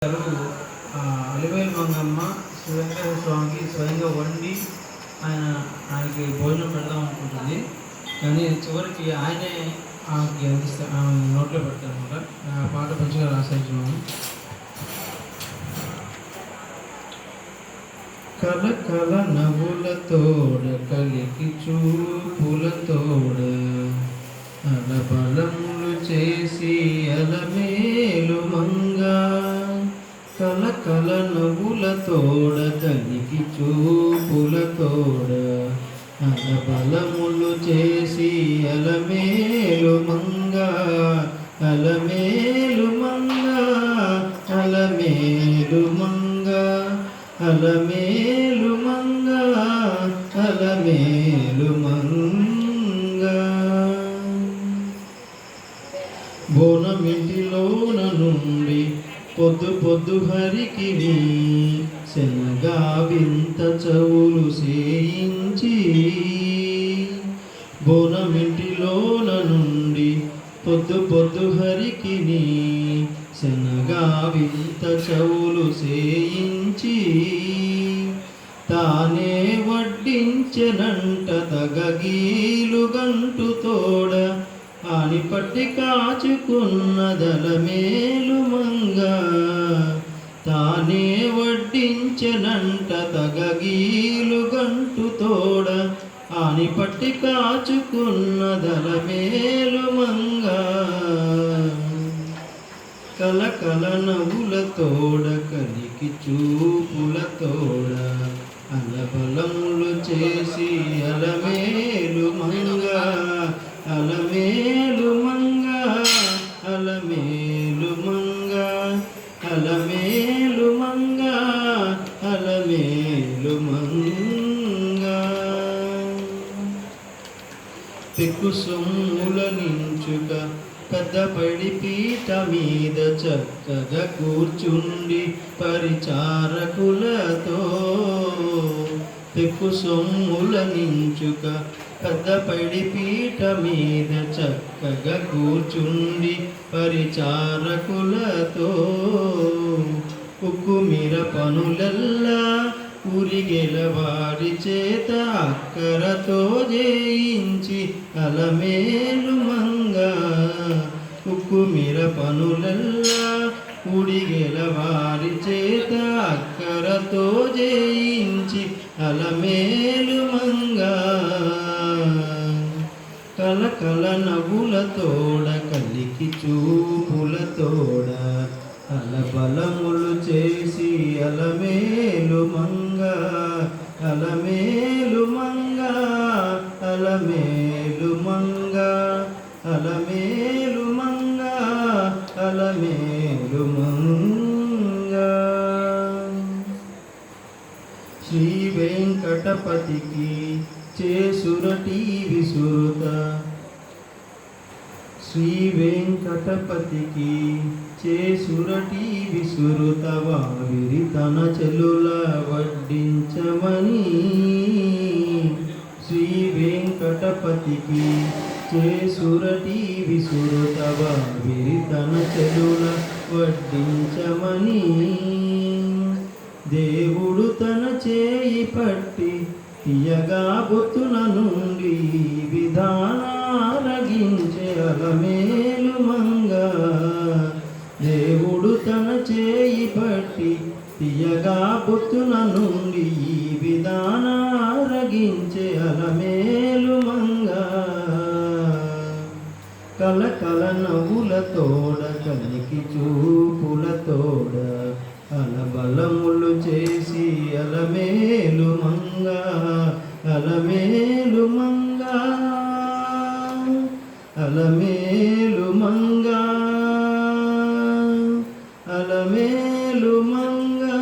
అలివేలు మంగమ్మ శ్రీ వెంకటేశ్వర స్వామికి స్వయంగా వండి ఆయనకి భోజనం పెడదాం అనుకుంటుంది. కానీ చివరికి ఆయనే ఆమెకి నోట్లో పెడతారు అనమాట. పాట మంచిగా రాసేస్తున్నాము. కల కల నవ్వులతోడ కలికి చూపులతోడ అలబలములు చేసి అలమేలు మంగా. కల కల నవ్వులతోడ కలికి చూపులతోడ అలబలములు చేసి అలమేలు మంగా. అలమేలు మంగా అలమేలు మంగా అలమేలు మంగా అలమేలు మంగా. బోనమింటిలోన నుండి పొద్దు పొద్దు హరికి శనగా వింత చవులు సేయించి. బోనమింటిలోన నుండి పొద్దు పొద్దు హరికి శనగా వింత చవులు సేయించి. తానే వడ్డించెనంట తగగీలు గంటు తోడ ఆని పట్టి కాచుకున్నదలమేలు మంగా. తానే వడ్డించెనంట తగగీలు గంటు తోడ ఆని పట్టి కాచుకున్నదలమేలు మంగా. కల కల నవ్వులతోడ కలికి చూపులతోడ అలబలములు చేసి అలమేలు మంగా. అలమేలు మంగా అలమేలు మంగా అలమేలు మంగా అలమేలు మంగా. పెక్కు సొమ్ముల నించుక పెద్దపడి పీట మీద చక్కగా కూర్చుండి పరిచారకులతో. పెక్కు సొమ్ముల నించుక పెద్దపడి పీట మీద చక్కగా కూర్చుండి పరిచారకులతో. ఉక్కుమిర పనులల్లా ఉరిగెల వారి చేత అక్కరతో చేయించి అలమేలు మంగా. ఉక్కుమిర పనులల్లా ఉడిగెల వారి చేత అక్కరతో చేయించి అలమేలు మంగా. కల కల నవ్వులతోడ కలికి చూపులతోడ అలబలములు చేసి అలమేలు మంగా. అలమేలు మంగా అలమేలు మంగా అలమేలు మంగా అలమేలు మంగా. శ్రీ వెంకటపతికి చేసురటి విసురుత. శ్రీ వెంకటపతికి చేసురటి విసురుత వావిరి తన చెలుల వడ్డించమని. శ్రీ వెంకటపతికి చేసురటి విసురుత వావిరి తన చెలుల వడ్డించమని. దేవుడు తన చేయి పట్టి తీయగా బొత్తుల నుండి విధానాలగించే అలమేలు మంగా. దేవుడు తన చేయి పట్టి తీయగా బొత్తుల నుండి విధానాలగించే అలమేలు మంగా. కల కల నవ్వులతోడ కలికి చూపులతోడ అలబలములు చేసి అలమేలు మంగా. అలమేలు మంగా అలమేలు మంగా అలమేలు మంగా.